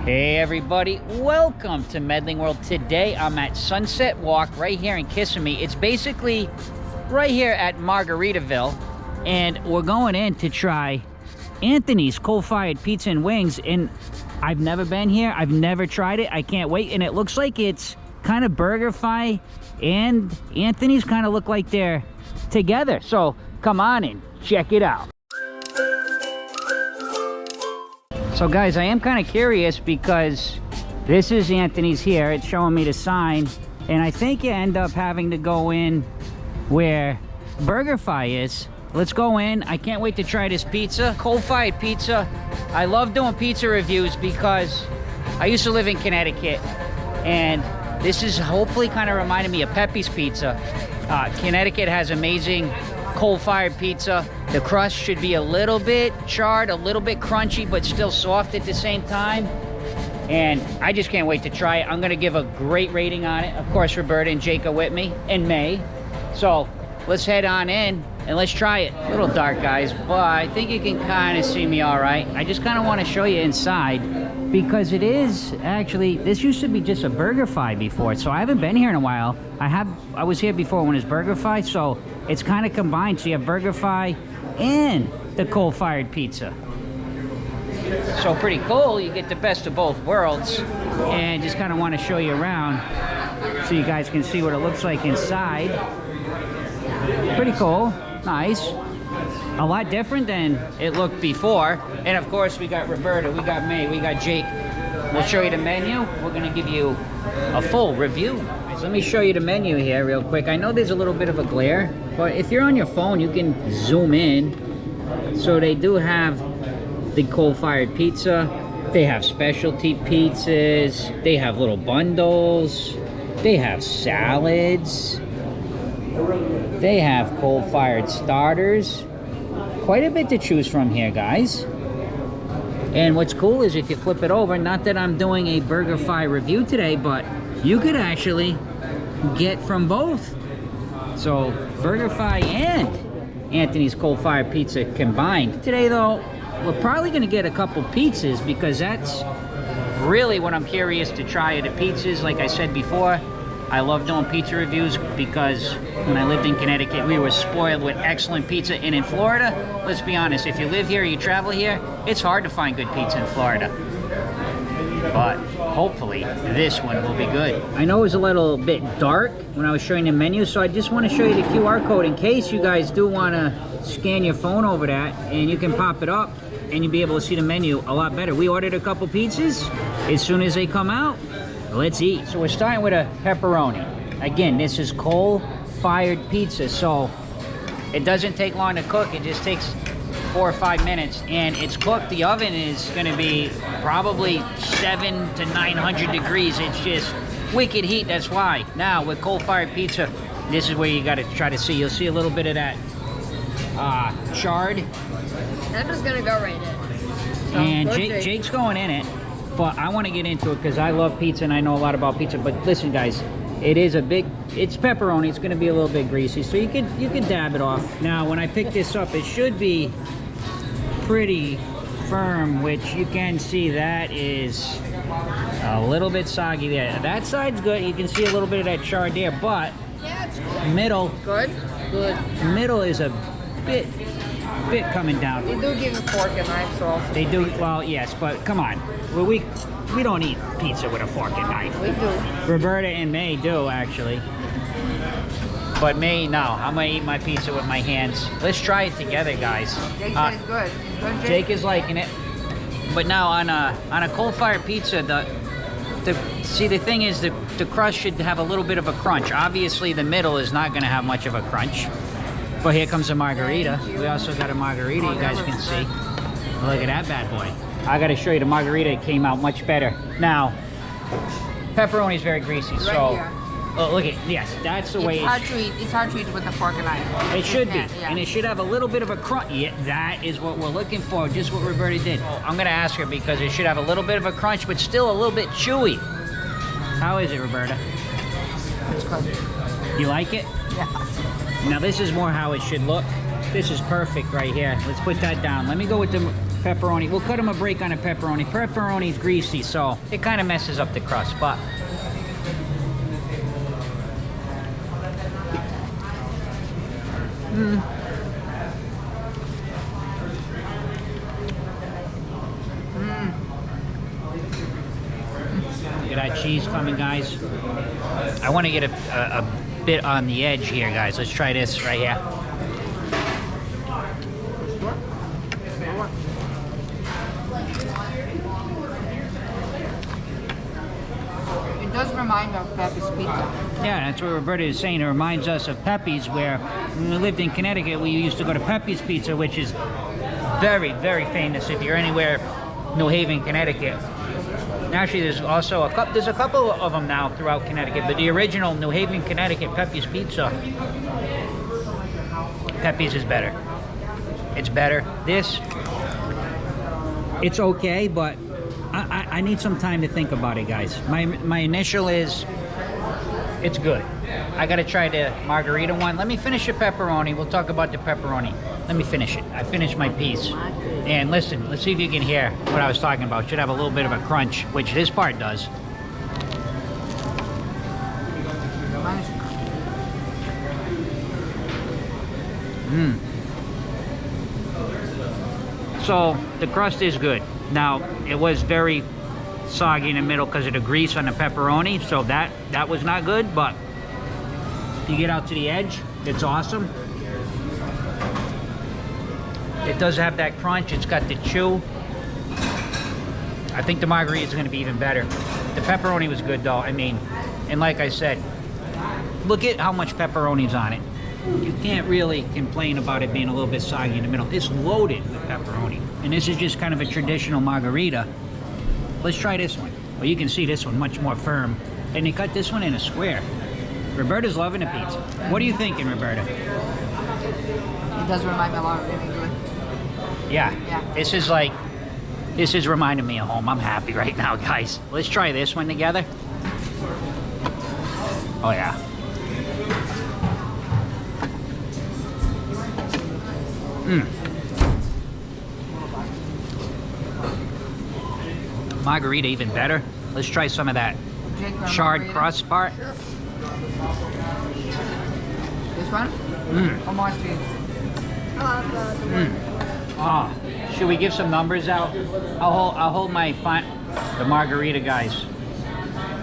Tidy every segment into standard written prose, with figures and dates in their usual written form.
Hey everybody, welcome to Medling World. Today I'm at Sunset Walk right here in Kissimmee. It's basically right here at Margaritaville, and we're going in to try Anthony's coal-fired pizza and wings. And I've never been here, I've never tried it. I can't wait. And it looks like it's kind of BurgerFi and Anthony's kind of look like they're together. So come on in, check it out. So guys, I am kind of curious because this is Anthony's here. It's showing me the sign, and I think you end up having to go in where BurgerFi is. Let's go in. I can't wait to try this pizza. Coal-fired pizza. I love doing pizza reviews because I used to live in Connecticut, and this is hopefully kind of reminding me of Pepe's Pizza. Connecticut has amazing coal-fired pizza. The crust should be a little bit charred, a little bit crunchy, but still soft at the same time. And I just can't wait to try it. I'm gonna give a great rating on it. Of course, Roberta and Jake are with me, and May. So let's head on in and let's try it. A little dark, guys, but I think you can kind of see me all right. I just kind of want to show you inside because it is actually, this used to be just a BurgerFi before, so I haven't been here in a while. I was here before when it was BurgerFi, so it's kind of combined. So you have BurgerFi and the coal-fired pizza. So pretty cool. You get the best of both worlds, and just kind of want to show you around so you guys can see what it looks like inside. Pretty cool. Nice. A lot different than it looked before. And of course, we got Roberta, we got May, we got Jake. We'll show you the menu. We're gonna give you a full review. So let me show you the menu here real quick. I know there's a little bit of a glare, but if you're on your phone, you can zoom in. So they do have the coal-fired pizza. They have specialty pizzas. They have little bundles. They have salads. They have coal-fired starters. Quite a bit to choose from here, guys. And what's cool is if you flip it over, not that I'm doing a BurgerFi review today, but you could actually get from both. So BurgerFi and Anthony's coal-fired pizza combined. Today though, we're probably gonna get a couple pizzas because that's really what I'm curious to try, the pizzas. Like I said before, I love doing pizza reviews because when I lived in Connecticut, we were spoiled with excellent pizza. And in Florida, let's be honest, if you live here, you travel here, it's hard to find good pizza in Florida. But hopefully this one will be good. I know it was a little bit dark when I was showing the menu, so I just want to show you the QR code in case you guys do want to scan your phone over that, and you can pop it up and you'll be able to see the menu a lot better. We ordered a couple pizzas. As soon as they come out, let's eat. So we're starting with a pepperoni. Again, this is coal-fired pizza, so it doesn't take long to cook. It just takes 4 or 5 minutes, and it's cooked. The oven is going to be probably 700 to 900 degrees. It's just wicked heat. That's why. Now with coal-fired pizza, this is where you got to try to see. You'll see a little bit of that charred. I'm just gonna go right in. And Jake's going in it. But I want to get into it because I love pizza and I know a lot about pizza. But listen, guys, it's pepperoni. It's going to be a little bit greasy, so you could dab it off. Now, when I pick this up, it should be pretty firm, which you can see that is a little bit soggy there. That side's good. You can see a little bit of that char there, but middle, good. Middle is a bit coming down. They do give a fork and knife, so also. They do. Well, yes, but come on. Well, we don't eat pizza with a fork and knife. We do. Roberta and May do, actually. But May, no. I'm going to eat my pizza with my hands. Let's try it together, guys. Jake says good. Good, Jake? Jake is liking it. But now on a coal-fired pizza, the thing is the crust should have a little bit of a crunch. Obviously, the middle is not going to have much of a crunch. But here comes a margarita. We also got a margarita, you guys can see. Look at that bad boy. I got to show you, the margarita came out much better. Now, pepperoni is very greasy, so look at, yes, that's the way it's hard to eat with a fork and knife. It should be, and it should have a little bit of a crunch. Yeah, that is what we're looking for, just what Roberta did. I'm gonna ask her because it should have a little bit of a crunch, but still a little bit chewy. How is it, Roberta? It's good. You like it? Yeah. Now this is more how it should look. This is perfect right here. Let's put that down. Let me go with the pepperoni. We'll cut them a break on the pepperoni. Pepperoni's greasy, so it kind of messes up the crust, but Look at that cheese coming, guys. I want to get a bit on the edge here, guys. Let's try this right here. It does remind me of Pepe's Pizza. Yeah, that's what Roberta is saying. It reminds us of Pepe's, where when we lived in Connecticut, we used to go to Pepe's Pizza, which is very, very famous if you're anywhere New Haven, Connecticut. Actually, there's also a couple of them now throughout Connecticut, but the original New Haven, Connecticut Pepe's Pizza, Pepe's is better. It's better. This, it's okay, but I need some time to think about it, guys. My initial is, it's good. I gotta try the margarita one. Let me finish the pepperoni. We'll talk about the pepperoni. Let me finish it. I finished my piece. And listen, let's see if you can hear what I was talking about. Should have a little bit of a crunch, which this part does. So the crust is good. Now, it was very soggy in the middle because of the grease on the pepperoni, so that was not good, but you get out to the edge, it's awesome. It does have that crunch, it's got the chew. I think the margarita is going to be even better. The pepperoni was good though, I mean, and like I said, look at how much pepperoni's on it. You can't really complain about it being a little bit soggy in the middle. It's loaded with pepperoni. And this is just kind of a traditional margarita. Let's try this one. Well, you can see this one much more firm. And they cut this one in a square. Roberta's loving the pizza. What are you thinking, Roberta? It does remind me a lot of England. Yeah. This is reminding me of home. I'm happy right now, guys. Let's try this one together. Oh, yeah. Margarita even better. Let's try some of that charred crust part. Sure. This one? Or more cheese? Oh, should we give some numbers out? I'll hold my the margarita, guys.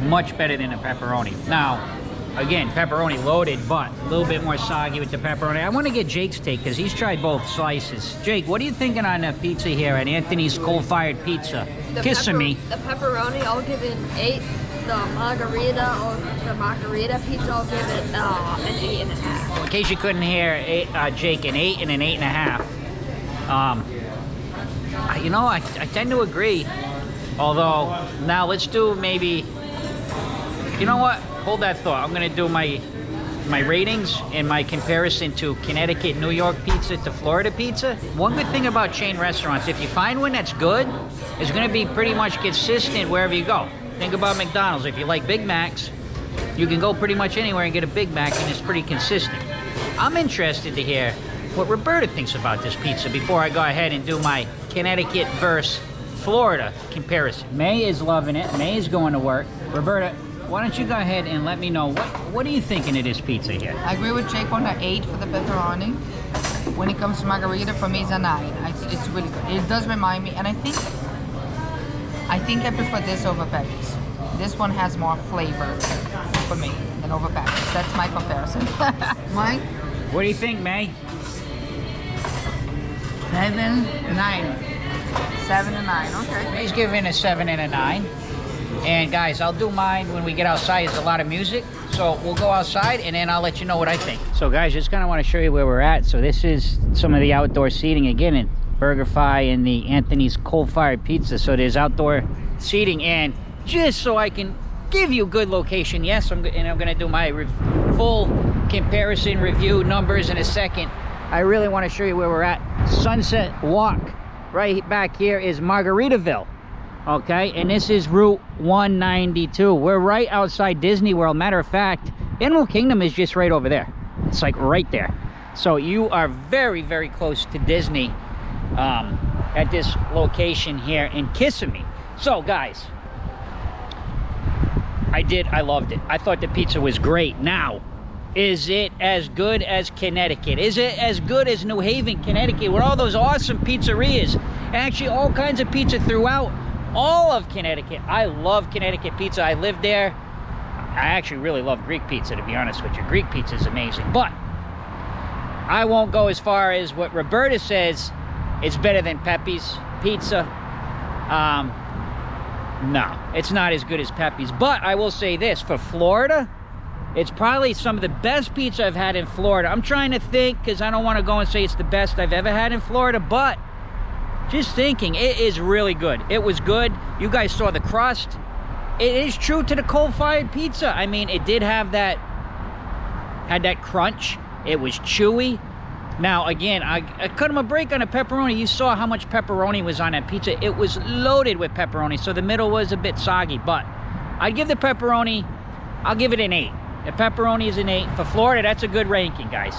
Much better than the pepperoni. Now, again, pepperoni loaded, but a little bit more soggy with the pepperoni. I want to get Jake's take because he's tried both slices. Jake, what are you thinking on the pizza here at Anthony's Coal-Fired Pizza? Kissimmee. The pepperoni, I'll give it an 8. The margarita pizza, I'll give it an 8.5. In case you couldn't hear, Jake, an 8 and an 8.5. You know, I tend to agree. Although, now let's do maybe, you know what? Hold that thought. I'm going to do my ratings and my comparison to Connecticut, New York pizza to Florida pizza. One good thing about chain restaurants, if you find one that's good, it's going to be pretty much consistent wherever you go. Think about McDonald's. If you like Big Macs, you can go pretty much anywhere and get a Big Mac, and it's pretty consistent. I'm interested to hear what Roberta thinks about this pizza before I go ahead and do my Connecticut versus Florida comparison. May is loving it. May is going to work. Roberta, why don't you go ahead and let me know, what are you thinking of this pizza here? I agree with Jake on the 8 for the pepperoni. When it comes to margarita, for me it's a 9. It's really good. It does remind me, and I think I prefer this over Pepe's. This one has more flavor for me than over Pepe's. That's my comparison. Mike? What do you think, May? 7, 9. 7 and 9, okay. May's giving a 7 and a 9. And guys, I'll do mine when we get outside. There's a lot of music, so we'll go outside and then I'll let you know what I think. So guys, just kind of want to show you where we're at. So this is some of the outdoor seating again in BurgerFi and the Anthony's Coal-Fired Pizza. So there's outdoor seating, and just so I can give you good location, yes, I'm going to do my full comparison review numbers in a second. I really want to show you where we're at. Sunset Walk. Right back here is Margaritaville. Okay, and this is Route 192. We're right outside Disney World. Matter of fact, Animal Kingdom is just right over there. It's like right there. So you are very, very close to Disney. at this location here in Kissimmee. So guys, I loved it. I thought the pizza was great. Now, is it as good as Connecticut? Is it as good as New Haven, Connecticut, with all those awesome pizzerias? And actually all kinds of pizza throughout all of Connecticut. I love Connecticut pizza. I lived there. I actually really love Greek pizza, to be honest with you. Greek pizza is amazing. But I won't go as far as what Roberta says it's better than Pepe's pizza. No, it's not as good as Pepe's. But I will say this, for Florida, it's probably some of the best pizza I've had in Florida. I'm trying to think, because I don't want to go and say it's the best I've ever had in Florida, but just thinking, it is really good. It was good. You guys saw the crust. It is true to the coal-fired pizza. I mean, it did have that, had that crunch. It was chewy. Now, again, I cut him a break on the pepperoni. You saw how much pepperoni was on that pizza. It was loaded with pepperoni, so the middle was a bit soggy. But I'd give the pepperoni, I'll give it an 8. The pepperoni is an 8. For Florida, that's a good ranking, guys.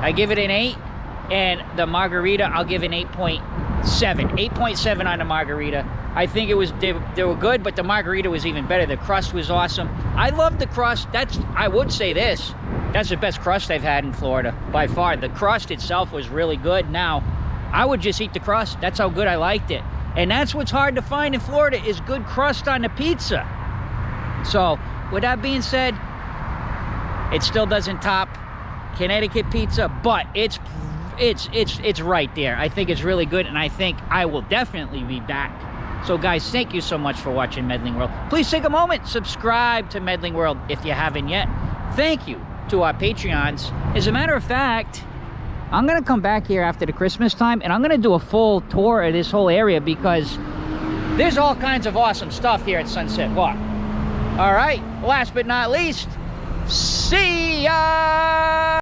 I give it an 8. And the margarita, I'll give an 8.7. 8.7 on the margarita. I think it was, they were good, but the margarita was even better. The crust was awesome. I love the crust. I would say this. That's the best crust I've had in Florida, by far. The crust itself was really good. Now, I would just eat the crust. That's how good I liked it. And that's what's hard to find in Florida, is good crust on the pizza. So, with that being said, it still doesn't top Connecticut pizza, but it's right there. I think it's really good, and I think I will definitely be back. So guys, thank you so much for watching Medling World. Please take a moment, subscribe to Medling World if you haven't yet. Thank you to our Patreons. As a matter of fact, I'm gonna come back here after the Christmas time, and I'm gonna do a full tour of this whole area, because there's all kinds of awesome stuff here at Sunset Walk. All right, last but not least, see ya!